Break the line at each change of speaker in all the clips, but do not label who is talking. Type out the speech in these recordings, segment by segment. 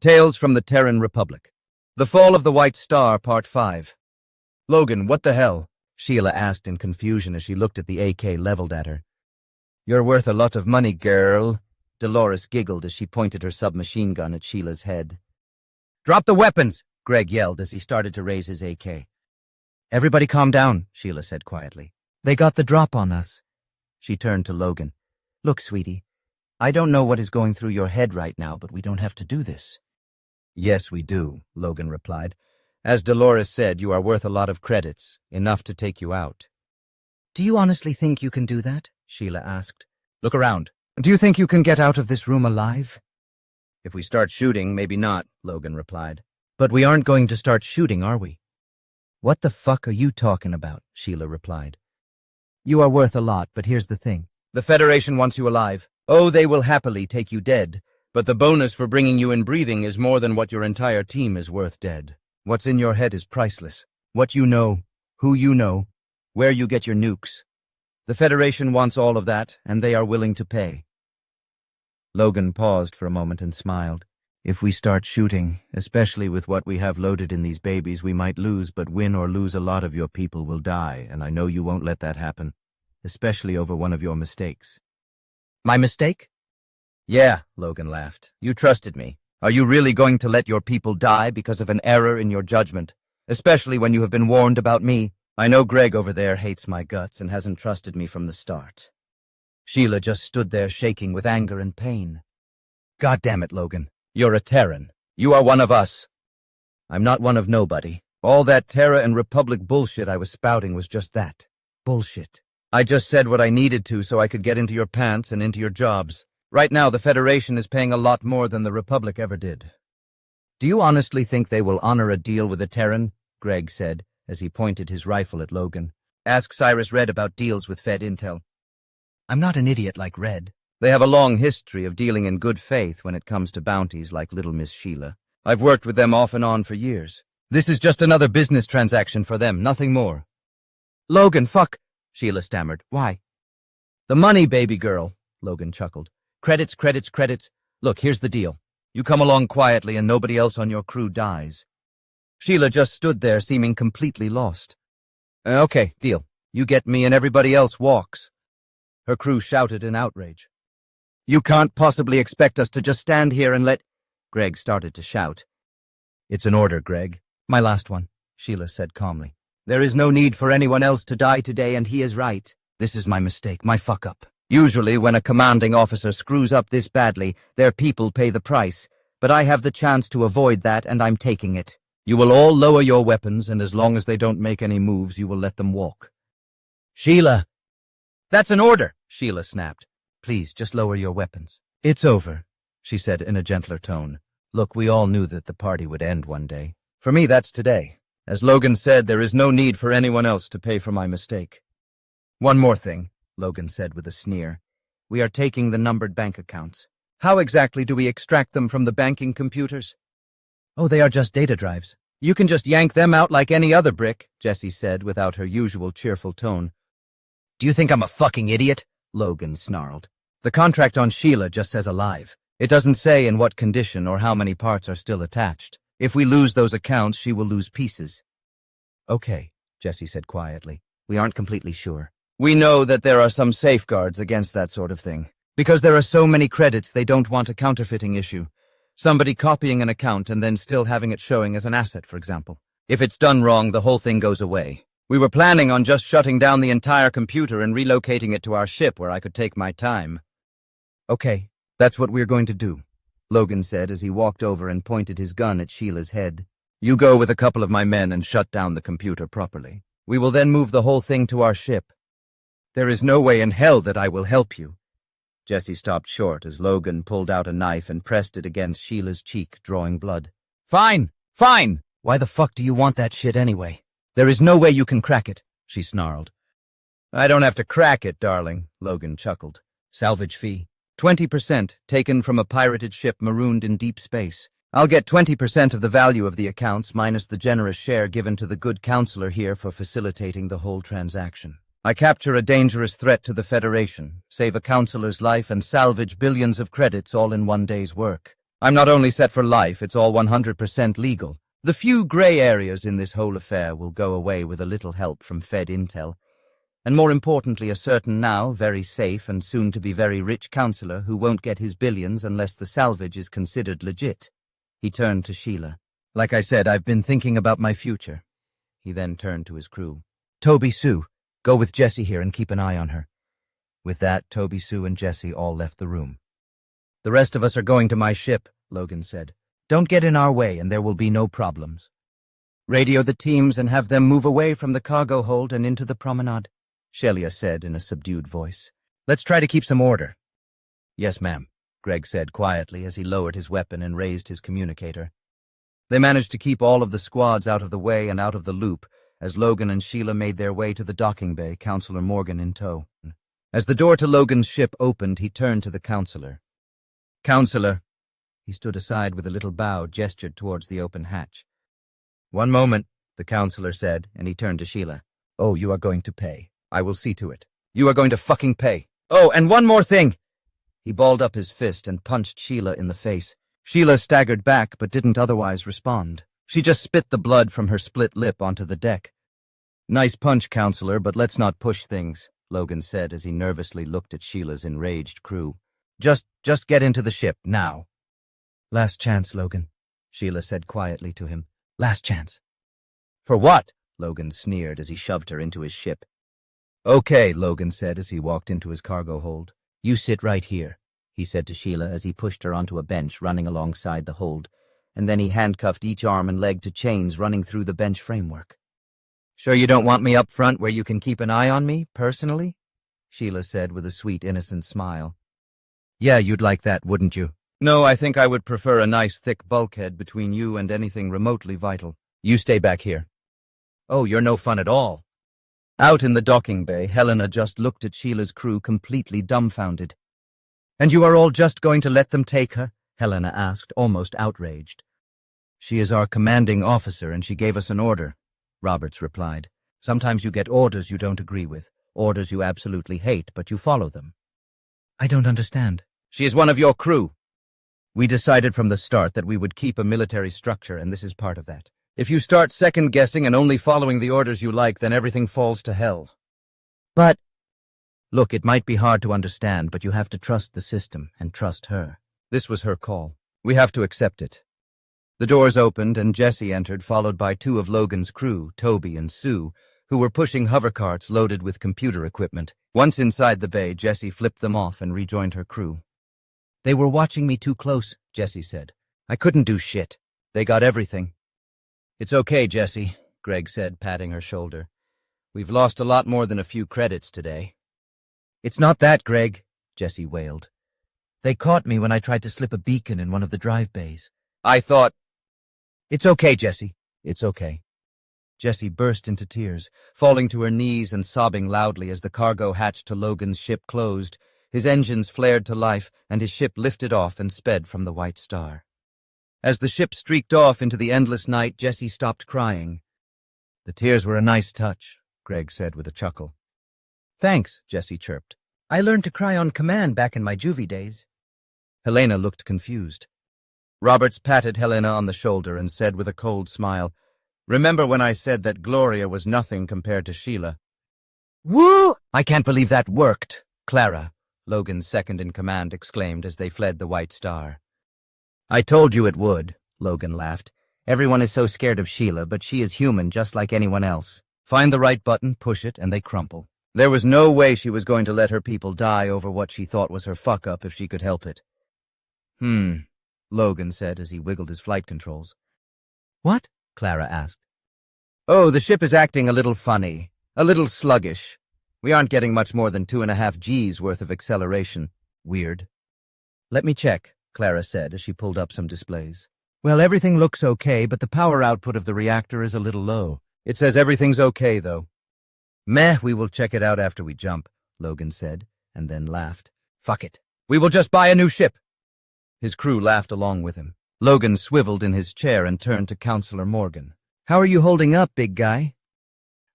Tales from the Terran Republic. The Fall of the White Star, Part 5. Logan, what the hell? Sheila asked in confusion as she looked at the AK leveled at her. You're worth a lot of money, girl. Dolores giggled as she pointed her submachine gun at Sheila's head. Drop the weapons, Greg yelled as he started to raise his AK. Everybody calm down, Sheila said quietly. They got the drop on us. She turned to Logan. Look, sweetie, I don't know what is going through your head right now, but we don't have to do this. Yes, we do, Logan replied. As Dolores said, you are worth a lot of credits, enough to take you out. Do you honestly think you can do that? Sheila asked. Look around. Do you think you can get out of this room alive? If we start shooting, maybe not, Logan replied. But we aren't going to start shooting, are we? What the fuck are you talking about? Sheila replied. You are worth a lot, but here's the thing. The Federation wants you alive. Oh, they will happily take you dead. But the bonus for bringing you in breathing is more than what your entire team is worth dead. What's in your head is priceless. What you know, who you know, where you get your nukes. The Federation wants all of that, and they are willing to pay. Logan paused for a moment and smiled. If we start shooting, especially with what we have loaded in these babies, we might lose, but win or lose a lot of your people will die, and I know you won't let that happen, especially over one of your mistakes. My mistake? Yeah, Logan laughed. You trusted me. Are you really going to let your people die because of an error in your judgment? Especially when you have been warned about me. I know Greg over there hates my guts and hasn't trusted me from the start. Sheila just stood there shaking with anger and pain. God damn it, Logan. You're a Terran. You are one of us. I'm not one of nobody. All that Terra and Republic bullshit I was spouting was just that. Bullshit. I just said what I needed to so I could get into your pants and into your jobs. Right now, the Federation is paying a lot more than the Republic ever did. Do you honestly think they will honor a deal with a Terran? Greg said, as he pointed his rifle at Logan. Ask Cyrus Red about deals with Fed Intel. I'm not an idiot like Red. They have a long history of dealing in good faith when it comes to bounties like Little Miss Sheila. I've worked with them off and on for years. This is just another business transaction for them, nothing more. Logan, fuck, Sheila stammered. Why? The money, baby girl, Logan chuckled. Credits, credits, credits. Look, here's the deal. You come along quietly and nobody else on your crew dies. Sheila just stood there seeming completely lost. Okay, deal. You get me and everybody else walks. Her crew shouted in outrage. You can't possibly expect us to just stand here and let... Greg started to shout. It's an order, Greg. My last one, Sheila said calmly. There is no need for anyone else to die today, and he is right. This is my mistake, my fuck-up. Usually, when a commanding officer screws up this badly, their people pay the price. But I have the chance to avoid that, and I'm taking it. You will all lower your weapons, and as long as they don't make any moves, you will let them walk. Sheila! That's an order, Sheila snapped. Please, just lower your weapons. It's over, she said in a gentler tone. Look, we all knew that the party would end one day. For me, that's today. As Logan said, there is no need for anyone else to pay for my mistake. One more thing, Logan said with a sneer. We are taking the numbered bank accounts. How exactly do we extract them from the banking computers? Oh, they are just data drives. You can just yank them out like any other brick, Jessie said without her usual cheerful tone. Do you think I'm a fucking idiot? Logan snarled. The contract on Sheila just says alive. It doesn't say in what condition or how many parts are still attached. If we lose those accounts, she will lose pieces. Okay, Jessie said quietly. We aren't completely sure. We know that there are some safeguards against that sort of thing. Because there are so many credits, they don't want a counterfeiting issue. Somebody copying an account and then still having it showing as an asset, for example. If it's done wrong, the whole thing goes away. We were planning on just shutting down the entire computer and relocating it to our ship where I could take my time. Okay, that's what we're going to do, Logan said as he walked over and pointed his gun at Sheila's head. You go with a couple of my men and shut down the computer properly. We will then move the whole thing to our ship. There is no way in hell that I will help you. Jessie stopped short as Logan pulled out a knife and pressed it against Sheila's cheek, drawing blood. Fine, fine! Why the fuck do you want that shit anyway? There is no way you can crack it, she snarled. I don't have to crack it, darling, Logan chuckled. Salvage fee. 20% taken from a pirated ship marooned in deep space. I'll get 20% of the value of the accounts minus the generous share given to the good counselor here for facilitating the whole transaction. I capture a dangerous threat to the Federation, save a counselor's life and salvage billions of credits all in one day's work. I'm not only set for life, it's all 100% legal. The few grey areas in this whole affair will go away with a little help from Fed intel. And more importantly, a certain now very safe and soon-to-be very rich counselor who won't get his billions unless the salvage is considered legit. He turned to Sheila. Like I said, I've been thinking about my future. He then turned to his crew. Toby, Sue, go with Jessie here and keep an eye on her. With that, Toby, Sue, and Jessie all left the room. The rest of us are going to my ship, Logan said. Don't get in our way and there will be no problems. Radio the teams and have them move away from the cargo hold and into the promenade, Shelia said in a subdued voice. Let's try to keep some order. Yes, ma'am, Greg said quietly as he lowered his weapon and raised his communicator. They managed to keep all of the squads out of the way and out of the loop as Logan and Sheila made their way to the docking bay, Counselor Morgan in tow. As the door to Logan's ship opened, he turned to the counselor. Counselor. He stood aside with a little bow, gestured towards the open hatch. One moment, the counselor said, and he turned to Sheila. Oh, you are going to pay. I will see to it. You are going to fucking pay. Oh, and one more thing! He balled up his fist and punched Sheila in the face. Sheila staggered back, but didn't otherwise respond. She just spit the blood from her split lip onto the deck. Nice punch, counselor, but let's not push things, Logan said as he nervously looked at Sheila's enraged crew. Just get into the ship, now. Last chance, Logan, Sheila said quietly to him. Last chance. For what? Logan sneered as he shoved her into his ship. Okay, Logan said as he walked into his cargo hold. You sit right here, he said to Sheila as he pushed her onto a bench running alongside the hold, and then he handcuffed each arm and leg to chains running through the bench framework. Sure you don't want me up front where you can keep an eye on me, personally? Sheila said with a sweet, innocent smile. Yeah, you'd like that, wouldn't you? No, I think I would prefer a nice thick bulkhead between you and anything remotely vital. You stay back here. Oh, you're no fun at all. Out in the docking bay, Helena just looked at Sheila's crew completely dumbfounded. And you are all just going to let them take her? Helena asked, almost outraged. She is our commanding officer and she gave us an order, Roberts replied. Sometimes you get orders you don't agree with, orders you absolutely hate, but you follow them. I don't understand. She is one of your crew. We decided from the start that we would keep a military structure, and this is part of that. If you start second-guessing and only following the orders you like, then everything falls to hell. But, look, it might be hard to understand, but you have to trust the system and trust her. This was her call. We have to accept it. The doors opened and Jessie entered, followed by two of Logan's crew, Toby and Sue, who were pushing hovercarts loaded with computer equipment. Once inside the bay, Jessie flipped them off and rejoined her crew. They were watching me too close, Jessie said. I couldn't do shit. They got everything. It's okay, Jessie, Greg said, patting her shoulder. We've lost a lot more than a few credits today. It's not that, Greg, Jessie wailed. They caught me when I tried to slip a beacon in one of the drive bays. I thought... It's okay, Jessie. It's okay. Jessie burst into tears, falling to her knees and sobbing loudly as the cargo hatch to Logan's ship closed. His engines flared to life, and his ship lifted off and sped from the White Star. As the ship streaked off into the endless night, Jessie stopped crying. The tears were a nice touch, Greg said with a chuckle. Thanks, Jessie chirped. I learned to cry on command back in my juvie days. Helena looked confused. Roberts patted Helena on the shoulder and said with a cold smile, Remember when I said that Gloria was nothing compared to Sheila? Woo! I can't believe that worked, Clara, Logan's second-in-command exclaimed as they fled the White Star. I told you it would, Logan laughed. Everyone is so scared of Sheila, but she is human just like anyone else. Find the right button, push it, and they crumple. There was no way she was going to let her people die over what she thought was her fuck-up if she could help it. Logan said as he wiggled his flight controls. What? Clara asked. Oh, the ship is acting a little funny, a little sluggish. We aren't getting much more than 2.5 G's worth of acceleration. Weird. Let me check, Clara said as she pulled up some displays. Well, everything looks okay, but the power output of the reactor is a little low. It says everything's okay, though. Meh, we will check it out after we jump, Logan said, and then laughed. Fuck it. We will just buy a new ship. His crew laughed along with him. Logan swiveled in his chair and turned to Counselor Morgan. How are you holding up, big guy?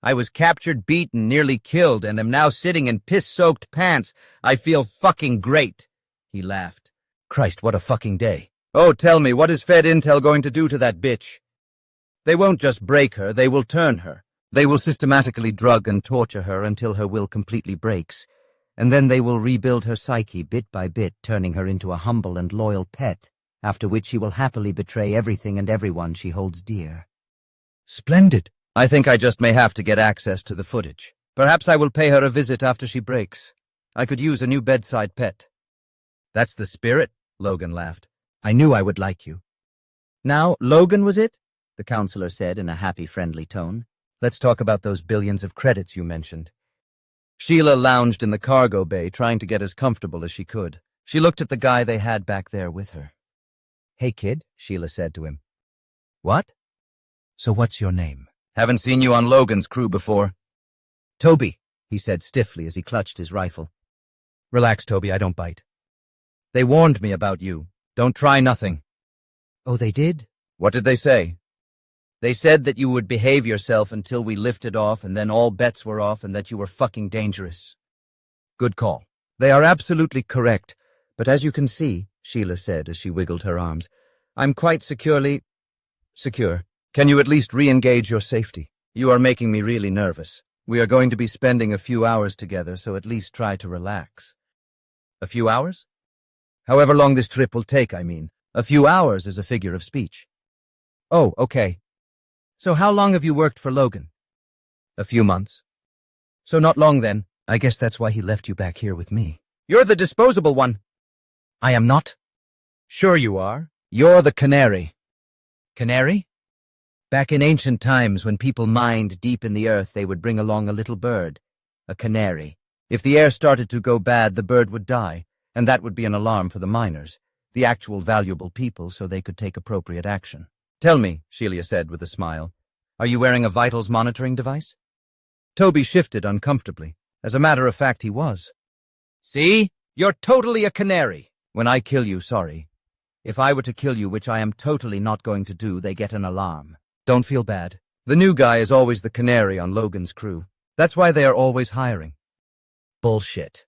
I was captured, beaten, nearly killed, and am now sitting in piss-soaked pants. I feel fucking great. He laughed. Christ, what a fucking day. Oh, tell me, what is Fed Intel going to do to that bitch? They won't just break her, they will turn her. They will systematically drug and torture her until her will completely breaks, and then they will rebuild her psyche bit by bit, turning her into a humble and loyal pet, after which she will happily betray everything and everyone she holds dear. Splendid. I think I just may have to get access to the footage. Perhaps I will pay her a visit after she breaks. I could use a new bedside pet. That's the spirit, Logan laughed. I knew I would like you. Now, Logan, was it? The counselor said in a happy, friendly tone. Let's talk about those billions of credits you mentioned. Sheila lounged in the cargo bay, trying to get as comfortable as she could. She looked at the guy they had back there with her. Hey, kid, Sheila said to him. What? So what's your name? Haven't seen you on Logan's crew before. Toby, he said stiffly as he clutched his rifle. Relax, Toby, I don't bite. They warned me about you. Don't try nothing. Oh, they did? What did they say? They said that you would behave yourself until we lifted off and then all bets were off and that you were fucking dangerous. Good call. They are absolutely correct, but as you can see, Sheila said as she wiggled her arms, I'm quite secure. Can you at least re-engage your safety? You are making me really nervous. We are going to be spending a few hours together, so at least try to relax. A few hours? However long this trip will take, I mean. A few hours is a figure of speech. Oh, okay. So how long have you worked for Logan? A few months. So not long then. I guess that's why he left you back here with me. You're the disposable one. I am not. Sure you are. You're the canary. Canary? Back in ancient times, when people mined deep in the earth, they would bring along a little bird, a canary. If the air started to go bad, the bird would die, and that would be an alarm for the miners, the actual valuable people, so they could take appropriate action. Tell me, Sheila said with a smile, are you wearing a vitals monitoring device? Toby shifted uncomfortably. As a matter of fact, he was. See? You're totally a canary. When I kill you, sorry. If I were to kill you, which I am totally not going to do, they get an alarm. Don't feel bad. The new guy is always the canary on Logan's crew. That's why they are always hiring. Bullshit.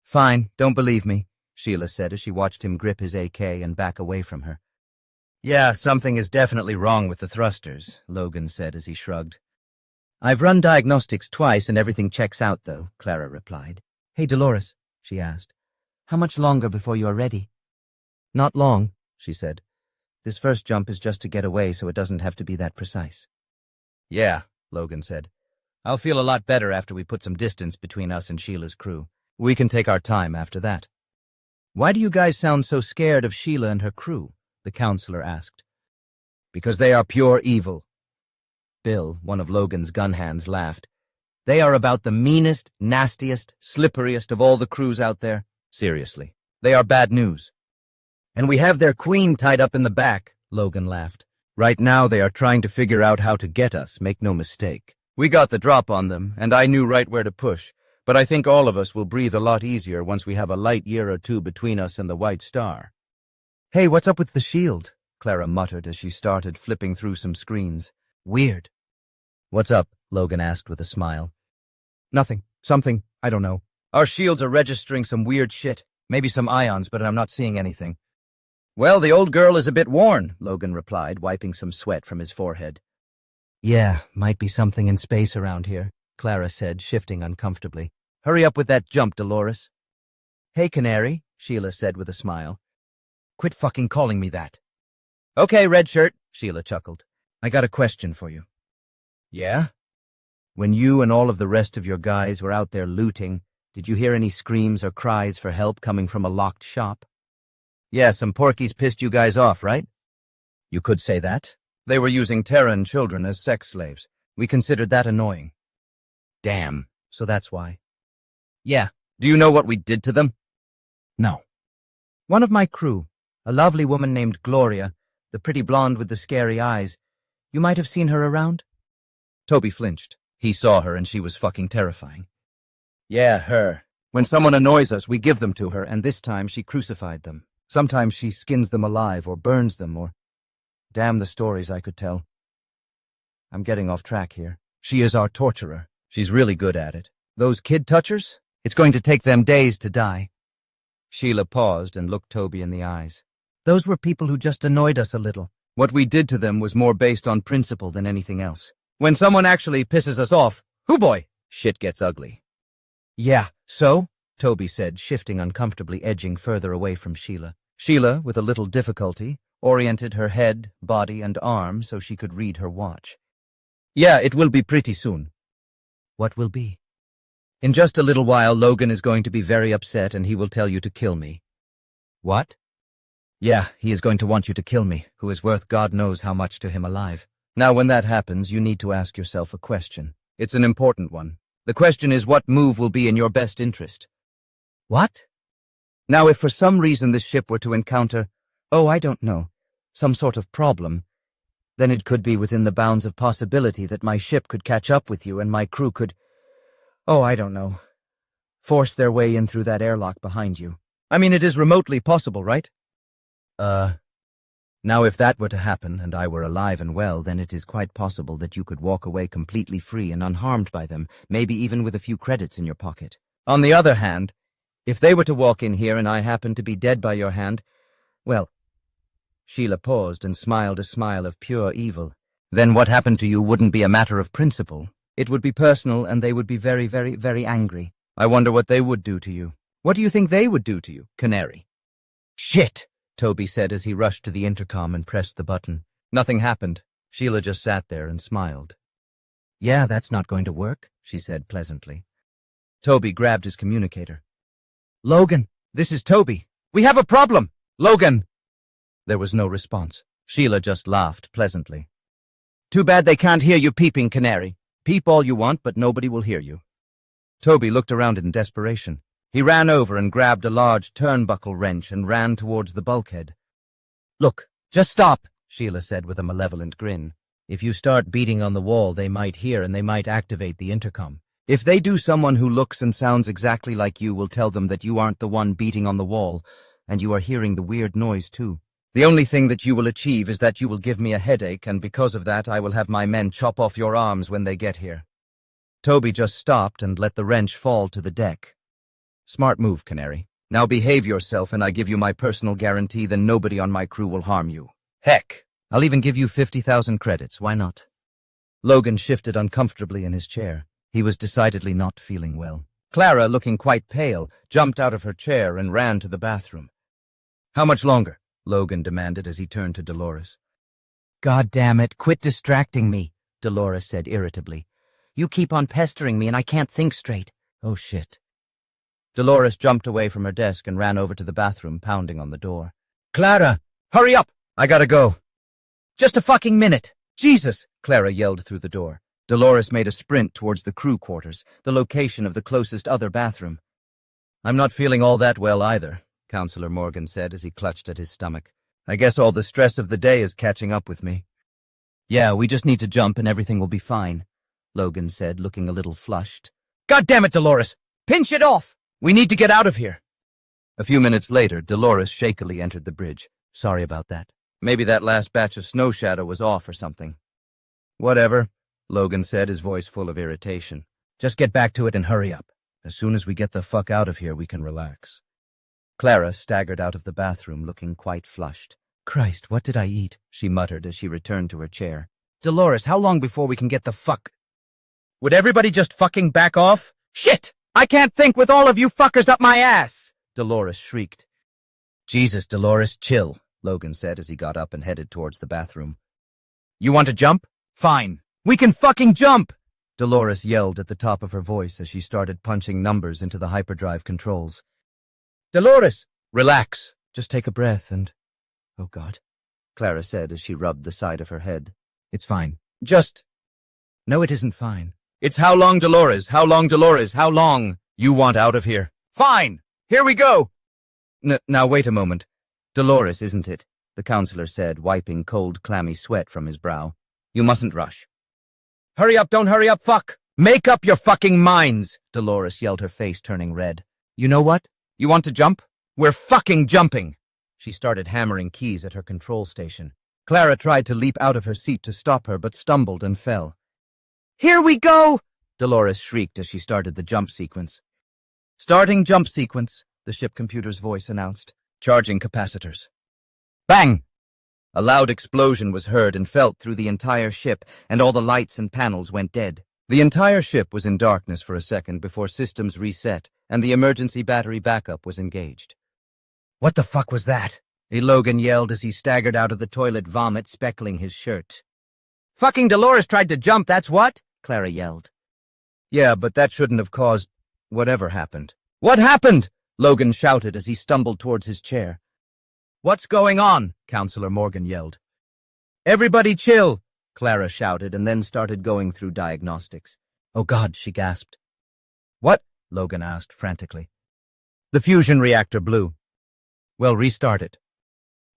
Fine, don't believe me, Sheila said as she watched him grip his AK and back away from her. Yeah, something is definitely wrong with the thrusters, Logan said as he shrugged. I've run diagnostics twice and everything checks out, though, Clara replied. Hey, Dolores, she asked. How much longer before you are ready? Not long, she said. This first jump is just to get away so it doesn't have to be that precise. Yeah, Logan said. I'll feel a lot better after we put some distance between us and Sheila's crew. We can take our time after that. Why do you guys sound so scared of Sheila and her crew? The counselor asked. Because they are pure evil. Bill, one of Logan's gun hands, laughed. They are about the meanest, nastiest, slipperiest of all the crews out there. Seriously. They are bad news. And we have their queen tied up in the back, Logan laughed. Right now they are trying to figure out how to get us, make no mistake. We got the drop on them, and I knew right where to push, but I think all of us will breathe a lot easier once we have a light year or two between us and the White Star. Hey, what's up with the shield? Clara muttered as she started flipping through some screens. Weird. What's up? Logan asked with a smile. Nothing. Something. I don't know. Our shields are registering some weird shit. Maybe some ions, but I'm not seeing anything. Well, the old girl is a bit worn, Logan replied, wiping some sweat from his forehead. Yeah, might be something in space around here, Clara said, shifting uncomfortably. Hurry up with that jump, Dolores. Hey, Canary, Sheila said with a smile. Quit fucking calling me that. Okay, red shirt, Sheila chuckled. I got a question for you. Yeah? When you and all of the rest of your guys were out there looting, did you hear any screams or cries for help coming from a locked shop? Yeah, some porkies pissed you guys off, right? You could say that. They were using Terran children as sex slaves. We considered that annoying. Damn, so that's why. Yeah. Do you know what we did to them? No. One of my crew, a lovely woman named Gloria, the pretty blonde with the scary eyes. You might have seen her around? Toby flinched. He saw her and she was fucking terrifying. Yeah, her. When someone annoys us, we give them to her, and this time she crucified them. Sometimes she skins them alive or burns them or... Damn the stories I could tell. I'm getting off track here. She is our torturer. She's really good at it. Those kid touchers? It's going to take them days to die. Sheila paused and looked Toby in the eyes. Those were people who just annoyed us a little. What we did to them was more based on principle than anything else. When someone actually pisses us off, hoo boy, shit gets ugly. Yeah, so? Toby said, shifting uncomfortably, edging further away from Sheila. Sheila, with a little difficulty, oriented her head, body, and arm so she could read her watch. Yeah, it will be pretty soon. What will be? In just a little while, Logan is going to be very upset and he will tell you to kill me. What? Yeah, he is going to want you to kill me, who is worth God knows how much to him alive. Now, when that happens, you need to ask yourself a question. It's an important one. The question is, what move will be in your best interest? What? Now, if for some reason this ship were to encounter, I don't know, some sort of problem, then it could be within the bounds of possibility that my ship could catch up with you and my crew could, I don't know, force their way in through that airlock behind you. I mean, it is remotely possible, right? Now if that were to happen and I were alive and well, then it is quite possible that you could walk away completely free and unharmed by them, maybe even with a few credits in your pocket. On the other hand, if they were to walk in here and I happened to be dead by your hand, well, Sheila paused and smiled a smile of pure evil. Then what happened to you wouldn't be a matter of principle. It would be personal and they would be very, very, very angry. I wonder what they would do to you. What do you think they would do to you, Canary? Shit! Toby said as he rushed to the intercom and pressed the button. Nothing happened. Sheila just sat there and smiled. Yeah, that's not going to work, she said pleasantly. Toby grabbed his communicator. Logan, this is Toby. We have a problem! Logan! There was no response. Sheila just laughed pleasantly. Too bad they can't hear you peeping, Canary. Peep all you want, but nobody will hear you. Toby looked around in desperation. He ran over and grabbed a large turnbuckle wrench and ran towards the bulkhead. Look, just stop, Sheila said with a malevolent grin. If you start beating on the wall, they might hear and they might activate the intercom. If they do, someone who looks and sounds exactly like you will tell them that you aren't the one beating on the wall, and you are hearing the weird noise too. The only thing that you will achieve is that you will give me a headache, and because of that I will have my men chop off your arms when they get here. Toby just stopped and let the wrench fall to the deck. Smart move, Canary. Now behave yourself and I give you my personal guarantee that nobody on my crew will harm you. Heck, I'll even give you 50,000 credits, why not? Logan shifted uncomfortably in his chair. He was decidedly not feeling well. Clara, looking quite pale, jumped out of her chair and ran to the bathroom. How much longer? Logan demanded as he turned to Dolores. God damn it, quit distracting me, Dolores said irritably. You keep on pestering me and I can't think straight. Oh shit. Dolores jumped away from her desk and ran over to the bathroom, pounding on the door. Clara, hurry up! I gotta go. Just a fucking minute. Jesus, Clara yelled through the door. Dolores made a sprint towards the crew quarters, the location of the closest other bathroom. I'm not feeling all that well either, Counselor Morgan said as he clutched at his stomach. I guess all the stress of the day is catching up with me. Yeah, we just need to jump and everything will be fine, Logan said, looking a little flushed. God damn it, Dolores! Pinch it off! We need to get out of here. A few minutes later, Dolores shakily entered the bridge. Sorry about that. Maybe that last batch of snow shadow was off or something. Whatever, Logan said, his voice full of irritation. Just get back to it and hurry up. As soon as we get the fuck out of here, we can relax. Clara staggered out of the bathroom, looking quite flushed. Christ, what did I eat? She muttered as she returned to her chair. Dolores, how long before we can get the fuck? Would everybody just fucking back off? Shit! I can't think with all of you fuckers up my ass! Dolores shrieked. Jesus, Dolores, chill, Logan said as he got up and headed towards the bathroom. You want to jump? Fine. We can fucking jump! Dolores yelled at the top of her voice as she started punching numbers into the hyperdrive controls. Dolores! Relax. Just take a breath and... Oh, God, Clara said as she rubbed the side of her head. It's fine. Just... No, it isn't fine. It's how long, Dolores? How long, Dolores? How long? You want out of here? Fine! Here we go! Now wait a moment. Dolores, isn't it? The counselor said, wiping cold, clammy sweat from his brow. You mustn't rush. Hurry up, don't hurry up, fuck! Make up your fucking minds! Dolores yelled, her face turning red. You know what? You want to jump? We're fucking jumping! She started hammering keys at her control station. Clara tried to leap out of her seat to stop her, but stumbled and fell. Here we go! Dolores shrieked as she started the jump sequence. Starting jump sequence, the ship computer's voice announced. Charging capacitors. Bang! A loud explosion was heard and felt through the entire ship, and all the lights and panels went dead. The entire ship was in darkness for a second before systems reset, and the emergency battery backup was engaged. "What the fuck was that?" Logan yelled as he staggered out of the toilet, vomit speckling his shirt. "Fucking Dolores tried to jump, that's what?" Clara yelled. "Yeah, but that shouldn't have caused whatever happened." "What happened?" Logan shouted as he stumbled towards his chair. "What's going on?" Counselor Morgan yelled. "Everybody chill," Clara shouted, and then started going through diagnostics. "Oh God," she gasped. "What?" Logan asked frantically. "The fusion reactor blew." "Well, restart it."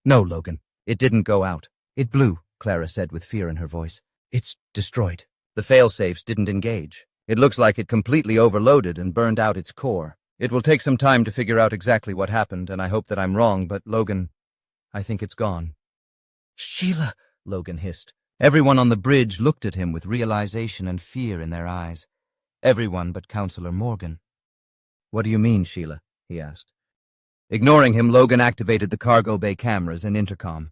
"No, Logan, it didn't go out. It blew," Clara said with fear in her voice. "It's destroyed. The failsafes didn't engage. It looks like it completely overloaded and burned out its core. It will take some time to figure out exactly what happened, and I hope that I'm wrong, but Logan, I think it's gone." "Sheila," Logan hissed. Everyone on the bridge looked at him with realization and fear in their eyes. Everyone but Counselor Morgan. "What do you mean, Sheila?" he asked. Ignoring him, Logan activated the cargo bay cameras and intercom.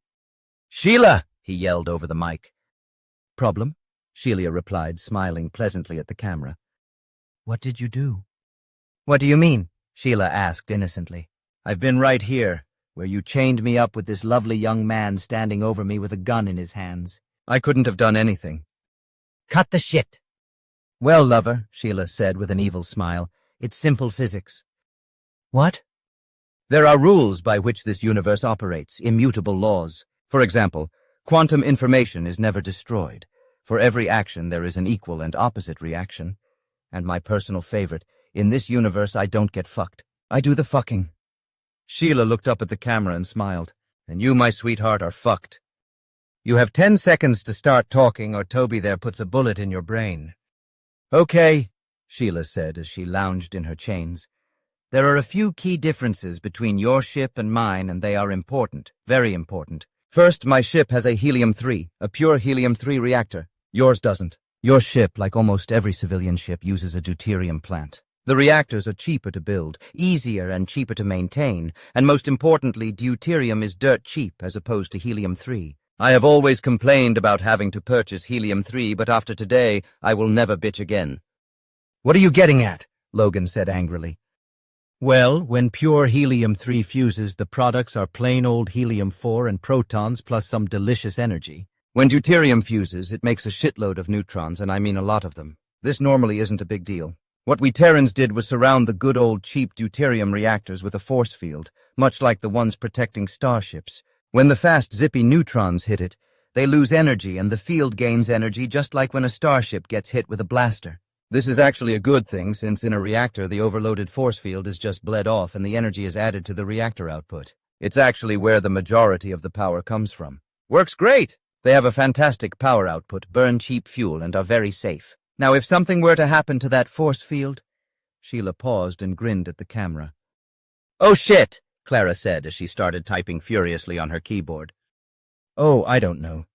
"Sheila!" he yelled over the mic. "Problem?" Sheila replied, smiling pleasantly at the camera. "What did you do?" "What do you mean?" Sheila asked innocently. "I've been right here, where you chained me up with this lovely young man standing over me with a gun in his hands. I couldn't have done anything." "Cut the shit." "Well, lover," Sheila said with an evil smile, "it's simple physics." "What?" "There are rules by which this universe operates, immutable laws. For example, quantum information is never destroyed. For every action there is an equal and opposite reaction. And my personal favorite, in this universe I don't get fucked. I do the fucking." Sheila looked up at the camera and smiled. "And you, my sweetheart, are fucked. You have 10 seconds to start talking or Toby there puts a bullet in your brain." "Okay," Sheila said as she lounged in her chains. "There are a few key differences between your ship and mine, and they are important, very important. First, my ship has a helium-3, a pure helium-3 reactor. Yours doesn't. Your ship, like almost every civilian ship, uses a deuterium plant. The reactors are cheaper to build, easier and cheaper to maintain, and most importantly, deuterium is dirt cheap as opposed to helium-3. I have always complained about having to purchase helium-3, but after today, I will never bitch again." "What are you getting at?" Logan said angrily. "Well, when pure helium-3 fuses, the products are plain old helium-4 and protons plus some delicious energy. When deuterium fuses, it makes a shitload of neutrons, and I mean a lot of them. This normally isn't a big deal. What we Terrans did was surround the good old cheap deuterium reactors with a force field, much like the ones protecting starships. When the fast, zippy neutrons hit it, they lose energy, and the field gains energy just like when a starship gets hit with a blaster. This is actually a good thing, since in a reactor the overloaded force field is just bled off and the energy is added to the reactor output. It's actually where the majority of the power comes from. Works great! They have a fantastic power output, burn cheap fuel, and are very safe. Now, if something were to happen to that force field..." Sheila paused and grinned at the camera. "Oh shit!" Clara said as she started typing furiously on her keyboard. "Oh, I don't know.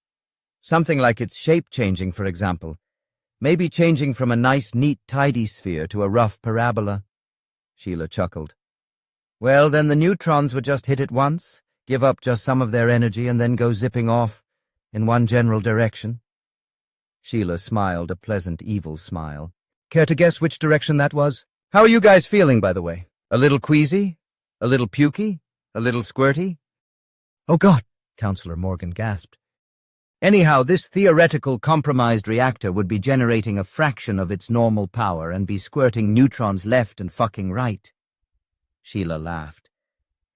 Something like its shape changing, for example. Maybe changing from a nice, neat, tidy sphere to a rough parabola." Sheila chuckled. "Well, then the neutrons would just hit it once, give up just some of their energy, and then go zipping off in one general direction." Sheila smiled a pleasant, evil smile. "Care to guess which direction that was? How are you guys feeling, by the way? A little queasy? A little pukey? A little squirty?" "Oh God," Counselor Morgan gasped. "Anyhow, this theoretical compromised reactor would be generating a fraction of its normal power and be squirting neutrons left and fucking right." Sheila laughed.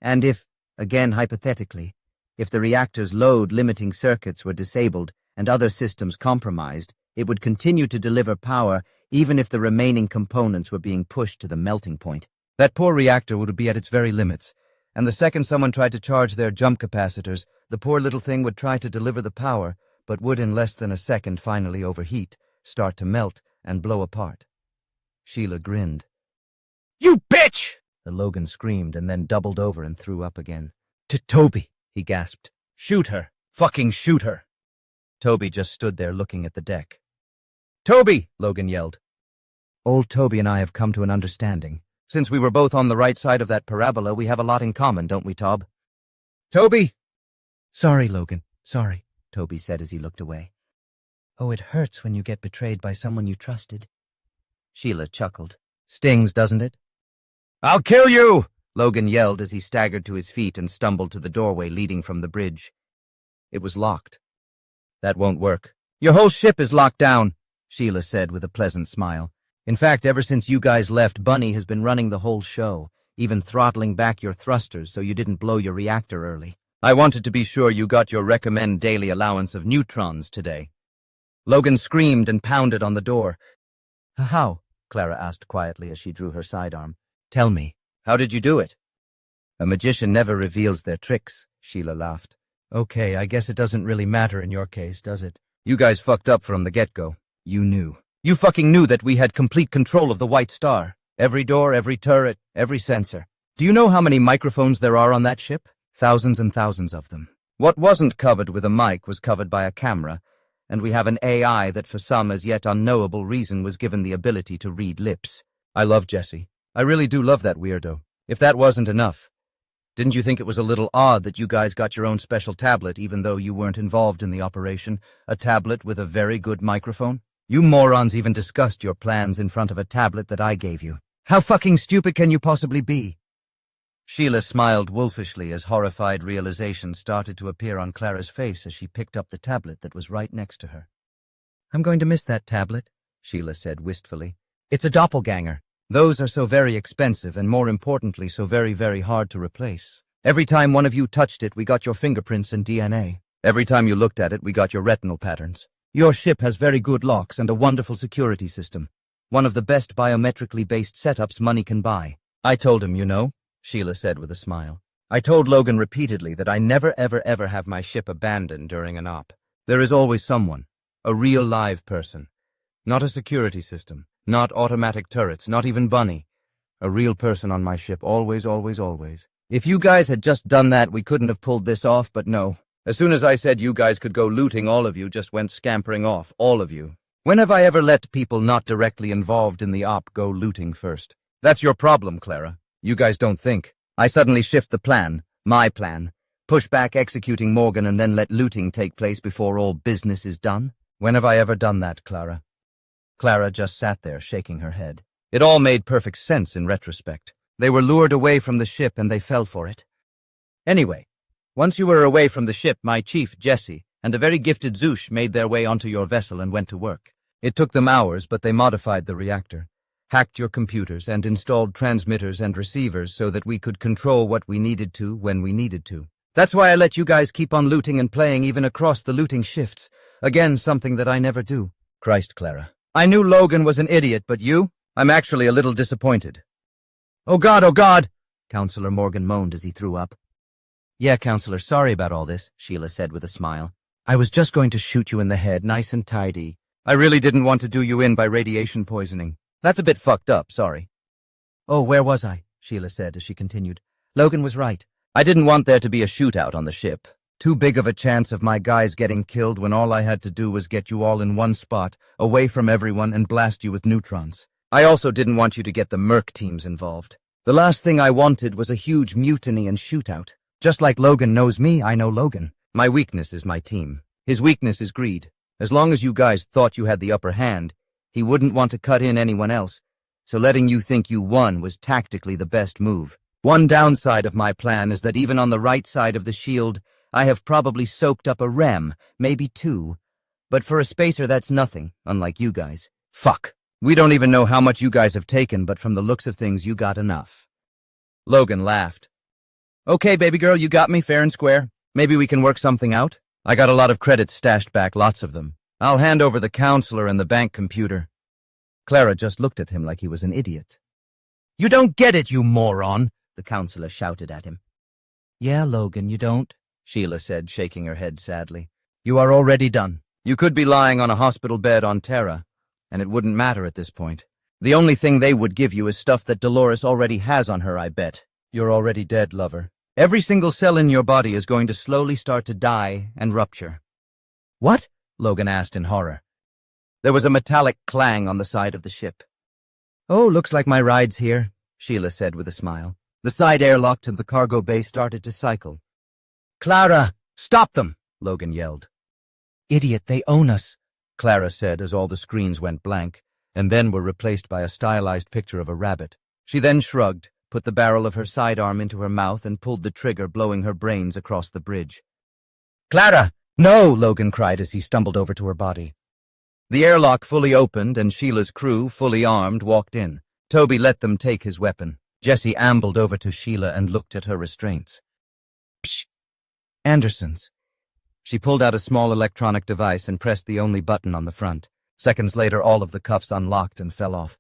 "And if, again hypothetically, if the reactor's load-limiting circuits were disabled and other systems compromised, it would continue to deliver power even if the remaining components were being pushed to the melting point. That poor reactor would be at its very limits, and the second someone tried to charge their jump capacitors, the poor little thing would try to deliver the power, but would in less than a second finally overheat, start to melt, and blow apart." Sheila grinned. "You bitch!" Logan screamed and then doubled over and threw up again. "To Toby," he gasped. "Shoot her. Fucking shoot her." Toby just stood there looking at the deck. "Toby!" Logan yelled. "Old Toby and I have come to an understanding. Since we were both on the right side of that parabola, we have a lot in common, don't we, Tob?" "Toby!" Sorry, Logan, sorry, Toby said as he looked away. Oh, it hurts when you get betrayed by someone you trusted. Sheila chuckled. Stings, doesn't it? I'll kill you! Logan yelled as he staggered to his feet and stumbled to the doorway leading from the bridge. It was locked. That won't work. Your whole ship is locked down, Sheila said with a pleasant smile. In fact, ever since you guys left, Bunny has been running the whole show, even throttling back your thrusters so you didn't blow your reactor early. I wanted to be sure you got your recommend daily allowance of neutrons today. Logan screamed and pounded on the door. How? Clara asked quietly as she drew her sidearm. Tell me, how did you do it? A magician never reveals their tricks, Sheila laughed. Okay, I guess it doesn't really matter in your case, does it? You guys fucked up from the get-go. You knew. You fucking knew that we had complete control of the White Star. Every door, every turret, every sensor. Do you know how many microphones there are on that ship? Thousands and thousands of them. What wasn't covered with a mic was covered by a camera, and we have an AI that for some as yet unknowable reason was given the ability to read lips. I love Jesse. I really do love that weirdo. If that wasn't enough, didn't you think it was a little odd that you guys got your own special tablet even though you weren't involved in the operation? A tablet with a very good microphone? You morons even discussed your plans in front of a tablet that I gave you. How fucking stupid can you possibly be? Sheila smiled wolfishly as horrified realization started to appear on Clara's face as she picked up the tablet that was right next to her. I'm going to miss that tablet, Sheila said wistfully. It's a doppelganger. Those are so very expensive and, more importantly, so very, very hard to replace. Every time one of you touched it, we got your fingerprints and DNA. Every time you looked at it, we got your retinal patterns. Your ship has very good locks and a wonderful security system. One of the best biometrically based setups money can buy. I told him, you know, Sheila said with a smile. I told Logan repeatedly that I never, ever, ever have my ship abandoned during an op. There is always someone, a real live person. Not a security system. Not automatic turrets, not even Bunny. A real person on my ship, always, always, always. If you guys had just done that, we couldn't have pulled this off, but no. As soon as I said you guys could go looting, all of you just went scampering off, all of you. When have I ever let people not directly involved in the op go looting first? That's your problem, Clara. You guys don't think. I suddenly shift the plan, my plan, push back executing Morgan and then let looting take place before all business is done? When have I ever done that, Clara? Clara just sat there, shaking her head. It all made perfect sense in retrospect. They were lured away from the ship and they fell for it. Anyway, once you were away from the ship, my chief, Jesse, and a very gifted Zoosh made their way onto your vessel and went to work. It took them hours, but they modified the reactor, hacked your computers, and installed transmitters and receivers so that we could control what we needed to when we needed to. That's why I let you guys keep on looting and playing even across the looting shifts. Again, something that I never do. Christ, Clara. I knew Logan was an idiot, but you? I'm actually a little disappointed. Oh God, Counselor Morgan moaned as he threw up. Yeah, Counselor, sorry about all this, Sheila said with a smile. I was just going to shoot you in the head, nice and tidy. I really didn't want to do you in by radiation poisoning. That's a bit fucked up, sorry. Oh, where was I? Sheila said as she continued. Logan was right. I didn't want there to be a shootout on the ship. Too big of a chance of my guys getting killed when all I had to do was get you all in one spot, away from everyone, and blast you with neutrons. I also didn't want you to get the Merc teams involved. The last thing I wanted was a huge mutiny and shootout. Just like Logan knows me, I know Logan. My weakness is my team. His weakness is greed. As long as you guys thought you had the upper hand, he wouldn't want to cut in anyone else, so letting you think you won was tactically the best move. One downside of my plan is that even on the right side of the shield, I have probably soaked up a REM, maybe two. But for a spacer, that's nothing, unlike you guys. Fuck. We don't even know how much you guys have taken, but from the looks of things, you got enough. Logan laughed. Okay, baby girl, you got me fair and square. Maybe we can work something out? I got a lot of credits stashed back, lots of them. I'll hand over the counselor and the bank computer. Clara just looked at him like he was an idiot. You don't get it, you moron, the counselor shouted at him. Yeah, Logan, you don't, Sheila said, shaking her head sadly. You are already done. You could be lying on a hospital bed on Terra, and it wouldn't matter at this point. The only thing they would give you is stuff that Dolores already has on her, I bet. You're already dead, lover. Every single cell in your body is going to slowly start to die and rupture. What? Logan asked in horror. There was a metallic clang on the side of the ship. Oh, looks like my ride's here, Sheila said with a smile. The side airlock to the cargo bay started to cycle. Clara, Stop them, Logan yelled. Idiot, they own us, Clara said as all the screens went blank, and then were replaced by a stylized picture of a rabbit. She then shrugged, put the barrel of her sidearm into her mouth and pulled the trigger, blowing her brains across the bridge. Clara! No! Logan cried as he stumbled over to her body. The airlock fully opened and Sheila's crew, fully armed, walked in. Toby let them take his weapon. Jessie ambled over to Sheila and looked at her restraints. Psh! Anderson's. She pulled out a small electronic device and pressed the only button on the front. Seconds later, all of the cuffs unlocked and fell off.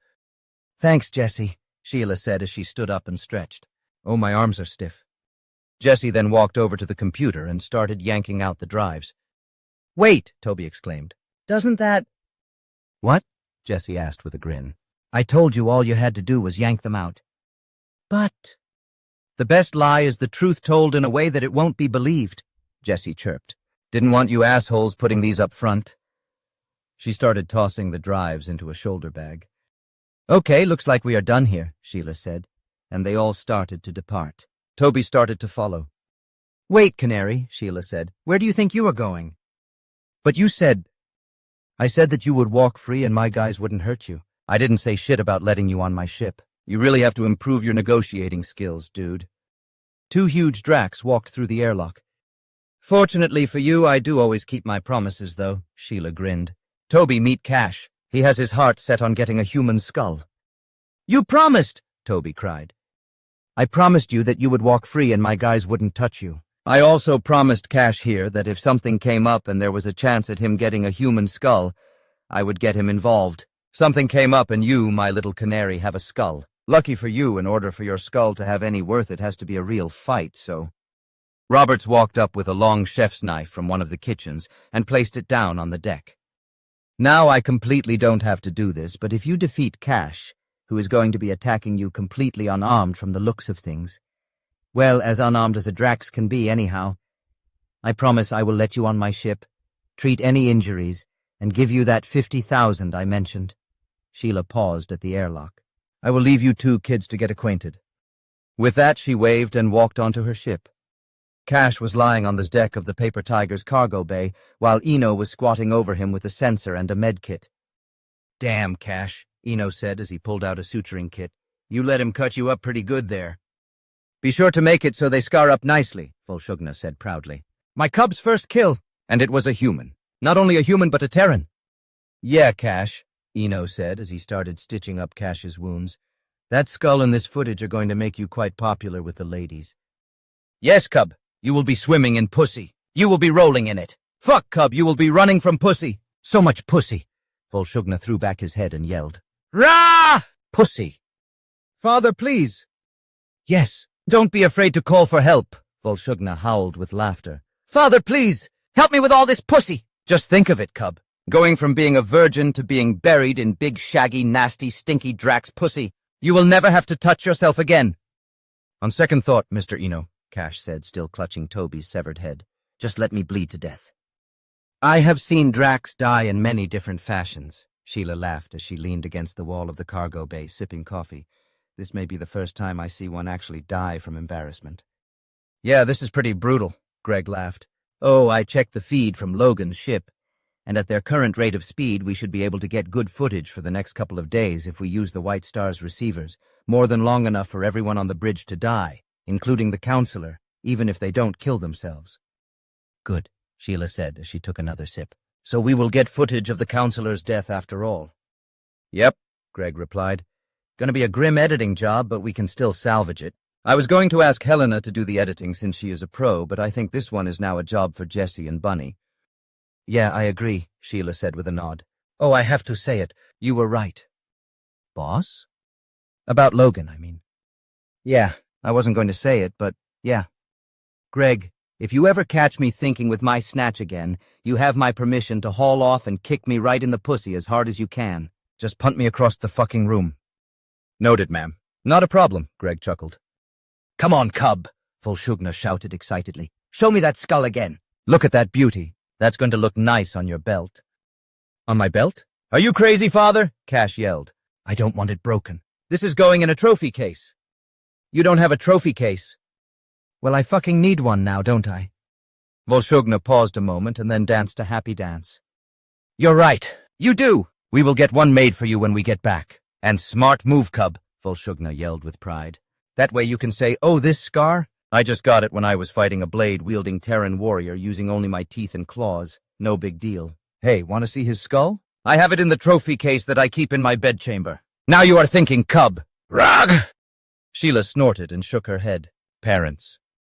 Thanks, Jessie, Sheila said as she stood up and stretched. Oh, my arms are stiff. Jessie then walked over to the computer and started yanking out the drives. Wait, Toby exclaimed. Doesn't that... What? Jessie asked with a grin. I told you all you had to do was yank them out. But... The best lie is the truth told in a way that it won't be believed, Jessie chirped. Didn't want you assholes putting these up front. She started tossing the drives into a shoulder bag. Okay, looks like we are done here, Sheila said, and they all started to depart. Toby started to follow. Wait, Canary, Sheila said. Where do you think you are going? But you said... I said that you would walk free and my guys wouldn't hurt you. I didn't say shit about letting you on my ship. You really have to improve your negotiating skills, dude. Two huge Dracs walked through the airlock. Fortunately for you, I do always keep my promises, though, Sheila grinned. Toby, meet Cash. He has his heart set on getting a human skull. You promised, Toby cried. I promised you that you would walk free and my guys wouldn't touch you. I also promised Cash here that if something came up and there was a chance at him getting a human skull, I would get him involved. Something came up and you, my little canary, have a skull. Lucky for you, in order for your skull to have any worth, it has to be a real fight, so... Roberts walked up with a long chef's knife from one of the kitchens and placed it down on the deck. Now I completely don't have to do this, but if you defeat Cash, who is going to be attacking you completely unarmed from the looks of things, well, as unarmed as a Drax can be anyhow, I promise I will let you on my ship, treat any injuries, and give you that 50,000 I mentioned. Sheila paused at the airlock. I will leave you two kids to get acquainted. With that, she waved and walked onto her ship. Cash was lying on the deck of the Paper Tiger's cargo bay, while Eno was squatting over him with a sensor and a med kit. Damn, Cash, Eno said as he pulled out a suturing kit. You let him cut you up pretty good there. Be sure to make it so they scar up nicely, Volshugna said proudly. My cub's first kill, and it was a human. Not only a human, but a Terran. Yeah, Cash, Eno said as he started stitching up Cash's wounds. That skull and this footage are going to make you quite popular with the ladies. Yes, Cub. You will be swimming in pussy. You will be rolling in it. Fuck, Cub, you will be running from pussy. So much pussy. Volshugna threw back his head and yelled. Rah! Pussy. Father, please. Yes. Don't be afraid to call for help. Volshugna howled with laughter. Father, please. Help me with all this pussy. Just think of it, Cub. Going from being a virgin to being buried in big, shaggy, nasty, stinky Drax pussy. You will never have to touch yourself again. On second thought, Mr. Eno, Cash said, still clutching Toby's severed head. Just let me bleed to death. I have seen Drax die in many different fashions. Sheila laughed as she leaned against the wall of the cargo bay, sipping coffee. This may be the first time I see one actually die from embarrassment. Yeah, this is pretty brutal, Greg laughed. Oh, I checked the feed from Logan's ship, and at their current rate of speed we should be able to get good footage for the next couple of days if we use the White Star's receivers, more than long enough for everyone on the bridge to die, including the counselor, even if they don't kill themselves. Good, Sheila said as she took another sip. So we will get footage of the counselor's death after all. Yep, Greg replied. Gonna be a grim editing job, but we can still salvage it. I was going to ask Helena to do the editing since she is a pro, but I think this one is now a job for Jessie and Bunny. Yeah, I agree, Sheila said with a nod. Oh, I have to say it. You were right. Boss? About Logan, I mean. Yeah, I wasn't going to say it, but yeah. Greg, if you ever catch me thinking with my snatch again, you have my permission to haul off and kick me right in the pussy as hard as you can. Just punt me across the fucking room. Noted, ma'am. Not a problem, Greg chuckled. Come on, Cub, Volshugna shouted excitedly. Show me that skull again. Look at that beauty. That's going to look nice on your belt. On my belt? Are you crazy, Father? Cash yelled. I don't want it broken. This is going in a trophy case. You don't have a trophy case. Well, I fucking need one now, don't I? Volshugna paused a moment and then danced a happy dance. You're right. You do. We will get one made for you when we get back. And smart move, cub, Volshugna yelled with pride. That way you can say, oh, this scar? I just got it when I was fighting a blade-wielding Terran warrior using only my teeth and claws. No big deal. Hey, want to see his skull? I have it in the trophy case that I keep in my bedchamber. Now you are thinking, cub. Rag! Sheila snorted and shook her head. Parents.